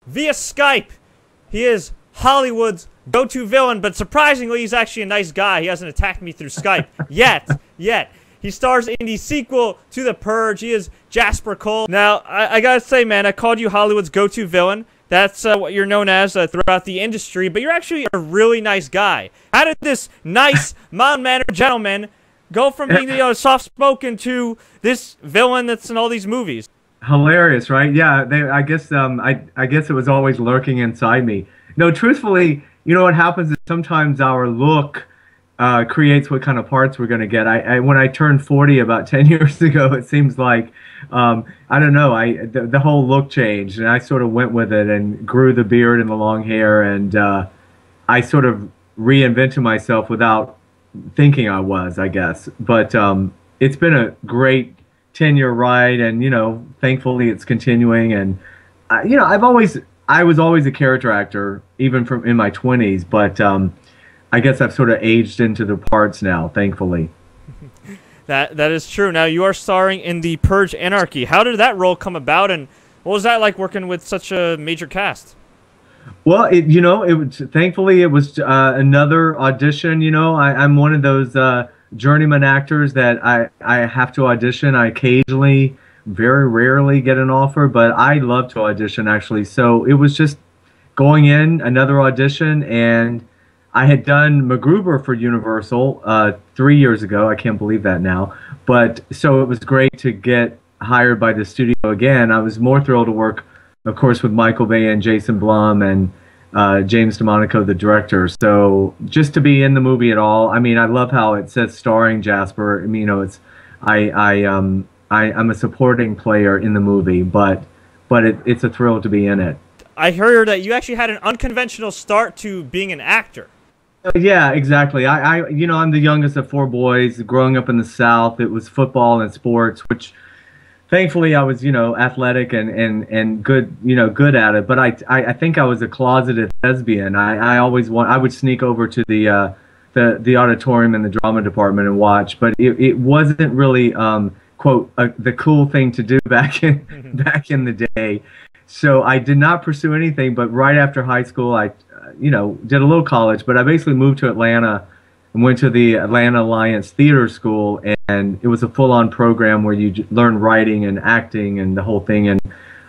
via Skype. He is Hollywood's go-to villain, but surprisingly, he's actually a nice guy. He hasn't attacked me through Skype yet. He stars in the sequel to The Purge. He is Jasper Cole. Now, I gotta say, man, I called you Hollywood's go-to villain. That's what you're known as throughout the industry, but you're actually a really nice guy. How did this nice, mild-mannered gentleman go from being soft-spoken to this villain that's in all these movies? Hilarious, right? Yeah, I guess I guess it was always lurking inside me. No, truthfully, you know what happens is sometimes our look creates what kind of parts we're going to get. When I turned 40 about 10 years ago, it seems like I don't know. The whole look changed, and I sort of went with it and grew the beard and the long hair, and I sort of reinvented myself without thinking I was, I guess. But it's been a great 10-year ride, and thankfully it's continuing. And I was always a character actor, even from in my 20s, but I guess I've sort of aged into the parts now, thankfully. That is true. Now, you are starring in the Purge Anarchy. How did that role come about, and what was that like working with such a major cast? Well, thankfully it was another audition. I'm one of those journeyman actors that I have to audition. I occasionally, very rarely get an offer, but I love to audition, actually. So it was just going in, another audition, and I had done MacGruber for Universal 3 years ago. I can't believe that now. But so it was great to get hired by the studio again. I was more thrilled to work, of course, with Michael Bay and Jason Blum and James DeMonaco, the director. So just to be in the movie at all, I mean, I love how it says starring Jasper. I mean, I'm a supporting player in the movie, but it's a thrill to be in it. I heard that you actually had an unconventional start to being an actor. Yeah, exactly. I'm the youngest of four boys. Growing up in the South, it was football and sports, which thankfully I was, athletic and good, good at it. But I think I was a closeted lesbian. I would sneak over to the auditorium in the drama department and watch, but it wasn't really quote the cool thing to do back in the day. So I did not pursue anything. But right after high school, I did a little college, but I basically moved to Atlanta and went to the Atlanta Alliance Theater School, and it was a full-on program where you learn writing and acting and the whole thing. And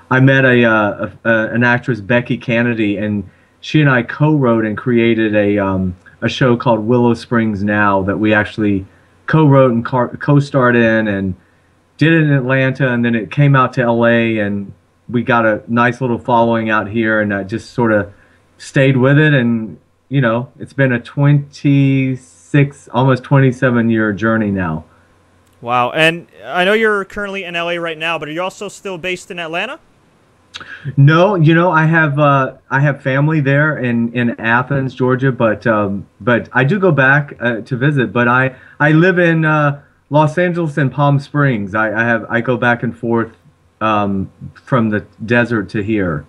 I met an actress, Becky Kennedy, and she and I co-wrote and created a show called Willow Springs Now that we actually co-wrote and co-starred in, and did it in Atlanta, and then it came out to LA, and we got a nice little following out here, and I just sort of stayed with it. And it's been a 26, almost 27-year journey now. Wow. And I know you're currently in LA right now, but are you also still based in Atlanta? No, I have family there in Athens, Georgia, but I do go back to visit. But I live in Los Angeles and Palm Springs. I go back and forth from the desert to here.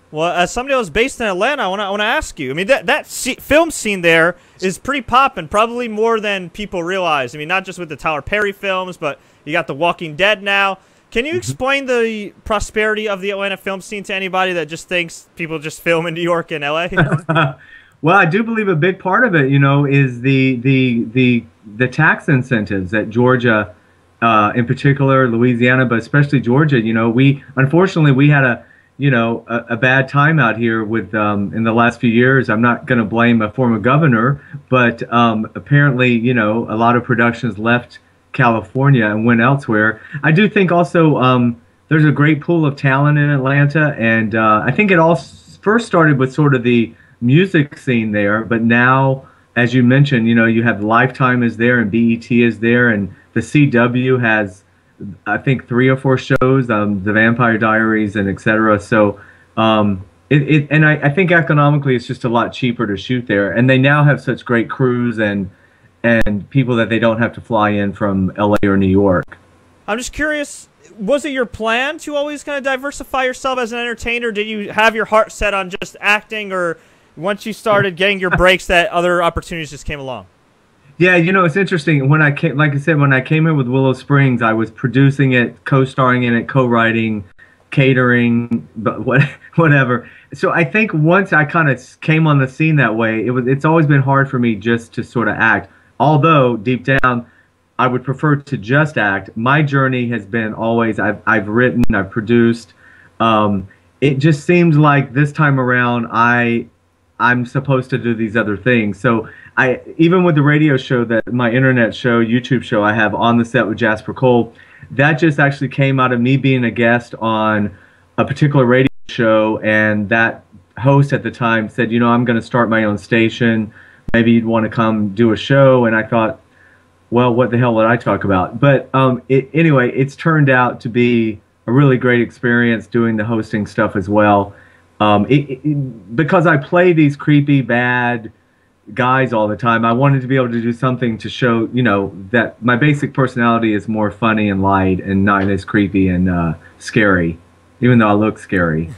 Well, as somebody who's based in Atlanta, I want to ask you. I mean, that film scene there is pretty poppin', probably more than people realize. I mean, not just with the Tyler Perry films, but you got The Walking Dead now. Can you explain the prosperity of the Atlanta film scene to anybody that just thinks people just film in New York and LA? Well, I do believe a big part of it, is the tax incentives that Georgia, in particular, Louisiana, but especially Georgia. Unfortunately we had a bad time out here with in the last few years. I'm not going to blame a former governor, but apparently, a lot of productions left California and went elsewhere. I do think also there's a great pool of talent in Atlanta, and I think it all first started with sort of the music scene there, but now, as you mentioned, you have Lifetime is there, and BET is there, and the CW has, I think, 3 or 4 shows, The Vampire Diaries and etc. So and I think economically it's just a lot cheaper to shoot there, and they now have such great crews and people that they don't have to fly in from LA or New York. I'm just curious, was it your plan to always kind of diversify yourself as an entertainer? Did you have your heart set on just acting, or once you started getting your breaks that other opportunities just came along? Yeah, it's interesting. When I came, like I said, when I came in with Willow Springs, I was producing it, co-starring in it, co-writing, catering, but whatever. So I think once I kind of came on the scene that way, it's always been hard for me just to sort of act. Although deep down, I would prefer to just act. My journey has been always I've written, I've produced. It just seems like this time around I'm supposed to do these other things. So I even with the radio show, that my internet show, YouTube show I have On the Set with Jasper, that just actually came out of me being a guest on a particular radio show, and that host at the time said, you know, I'm going to start my own station. Maybe you'd want to come do a show. And I thought, well, what the hell would I talk about? But anyway, it's turned out to be a really great experience doing the hosting stuff as well. Because I play these creepy, bad guys all the time, I wanted to be able to do something to show, you know, that my basic personality is more funny and light and not as creepy and scary, even though I look scary.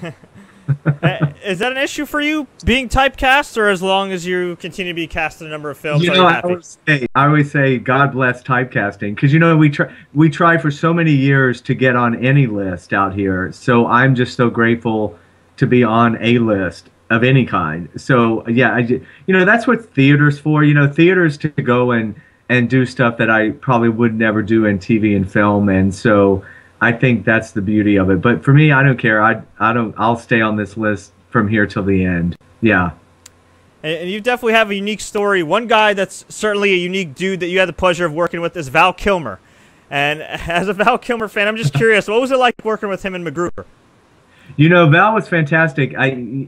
Is that an issue for you, being typecast, or as long as you continue to be cast in a number of films, you are know, you happy? I always say, God bless typecasting, because, you know, we try for so many years to get on any list out here, so I'm just so grateful to be on a list of any kind. So yeah, you know, that's what theater's for. You know, theater's to go and do stuff that I probably would never do in TV and film, and so I think that's the beauty of it. But for me, I don't care. I'll stay on this list from here till the end. Yeah. And you definitely have a unique story. One guy that's certainly a unique dude that you had the pleasure of working with is Val Kilmer. And as a Val Kilmer fan, I'm just curious, what was it like working with him in MacGruber? You know, Val was fantastic. I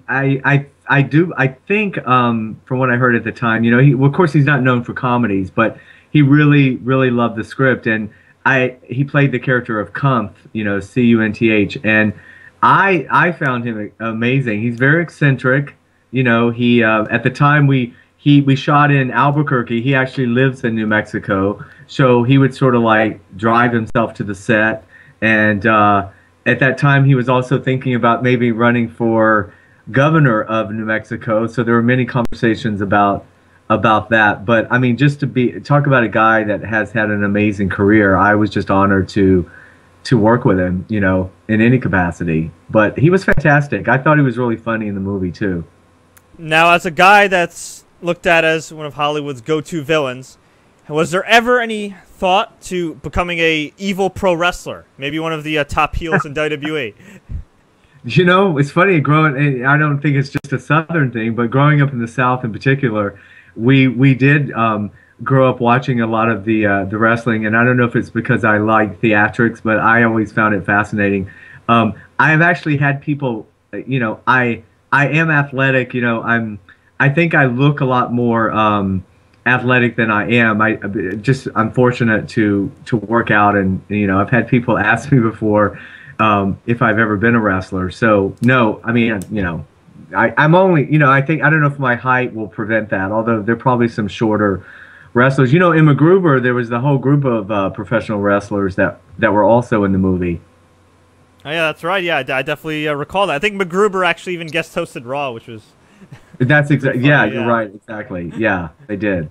think from what I heard at the time, you know, of course he's not known for comedies, but he really loved the script, and he played the character of Cunth, you know, C-U-N-T-H, and I found him amazing. He's very eccentric. You know, he at the time we shot in Albuquerque. He actually lives in New Mexico, so he would sort of like drive himself to the set, and at that time, he was also thinking about maybe running for governor of New Mexico. So there were many conversations about that. But I mean, just to talk about a guy that has had an amazing career, I was just honored to work with him, you know, in any capacity. But he was fantastic. I thought he was really funny in the movie too. Now, as a guy that's looked at as one of Hollywood's go-to villains, was there ever any thought to becoming a evil pro wrestler, maybe one of the top heels in WWE? You know, it's funny, I don't think it's just a Southern thing, but growing up in the South in particular, we did grow up watching a lot of the wrestling, and I don't know if it's because I like theatrics, but I always found it fascinating. I have actually had people, you know, I am athletic, you know, I think I look a lot more athletic than I am. I'm fortunate to work out, and you know, I've had people ask me before if I've ever been a wrestler. So no, I mean, you know, I'm only, you know, I don't know if my height will prevent that, although there are probably some shorter wrestlers. You know, in MacGruber there was the whole group of professional wrestlers that were also in the movie. Oh yeah, that's right. Yeah, I definitely recall that. I think MacGruber actually even guest hosted Raw, which was That's exactly. Yeah, you're right. Exactly. Yeah, they did.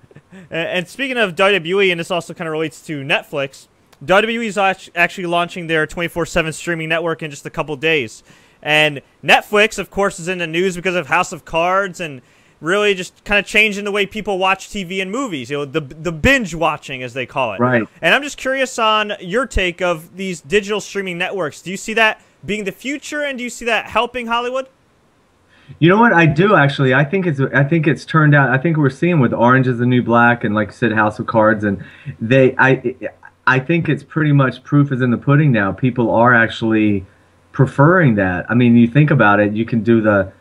And speaking of WWE, and this also kind of relates to Netflix, WWE is actually launching their 24/7 streaming network in just a couple days. And Netflix, of course, is in the news because of House of Cards and really just kind of changing the way people watch TV and movies. You know, the binge watching, as they call it. Right. And I'm just curious on your take of these digital streaming networks. Do you see that being the future, and do you see that helping Hollywood? You know what, I do actually. I think it's turned out. I think we're seeing with Orange is the New Black and, like you said, House of Cards, and I think it's pretty much proof is in the pudding now. People are actually preferring that. I mean, you think about it, you can do the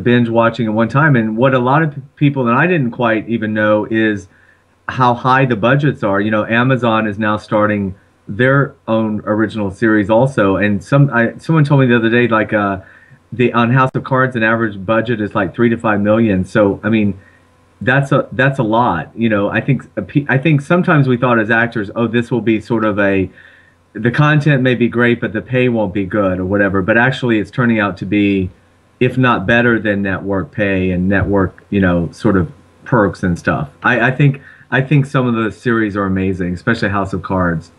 binge watching at one time, and what a lot of people, and I didn't quite even know, is how high the budgets are. You know, Amazon is now starting their own original series also, and someone told me the other day, like on House of Cards, an average budget is like $3 to $5 million. So I mean, that's a lot. You know, I think sometimes we thought as actors, oh, this will be sort of the content may be great, but the pay won't be good or whatever. But actually, it's turning out to be, if not better than network pay and network, you know, sort of perks and stuff. I think some of the series are amazing, especially House of Cards.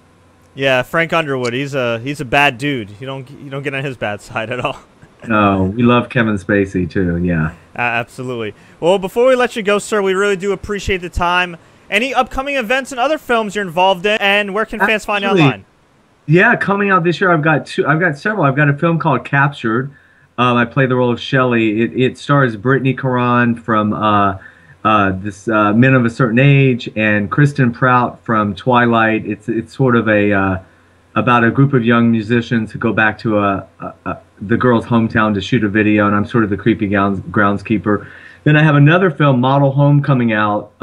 Yeah, Frank Underwood. He's a bad dude. You don't get on his bad side at all. No, we love Kevin Spacey too. Yeah. Absolutely. Well, before we let you go, sir, we really do appreciate the time. Any upcoming events and other films you're involved in, and where can fans find you online? Yeah, coming out this year, I've got several. I've got a film called Captured. I play the role of Shelley. It stars Brittany Caron from this Men of a Certain Age and Kristen Prout from Twilight. It's sort of about a group of young musicians who go back to the girl's hometown to shoot a video, and I'm sort of the creepy groundskeeper. Then I have another film, Model Home, coming out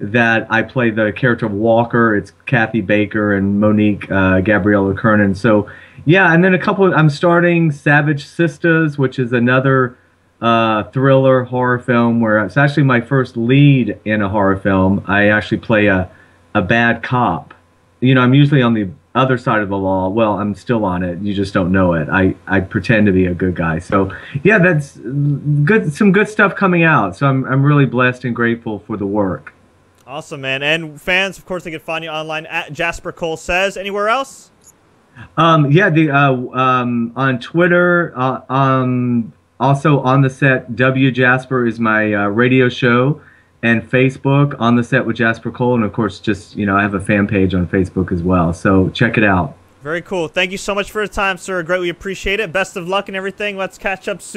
that I play the character of Walker. It's Kathy Baker and Monique Gabriella Kernan. So yeah, and then I'm starting Savage Sisters, which is another thriller horror film where it's actually my first lead in a horror film. I actually play a bad cop. You know, I'm usually on the other side of the law. Well, I'm still on it. You just don't know it. I pretend to be a good guy. So yeah, that's good. Some good stuff coming out. So I'm really blessed and grateful for the work. Awesome, man. And fans, of course, they can find you online at Jasper Cole Says. Anywhere else? Yeah, on Twitter, also on the set, W Jasper is my radio show, and Facebook, On the Set with Jasper Cole, and of course, just, I have a fan page on Facebook as well. So check it out. Very cool. Thank you so much for your time, sir. Greatly appreciate it. Best of luck and everything. Let's catch up soon.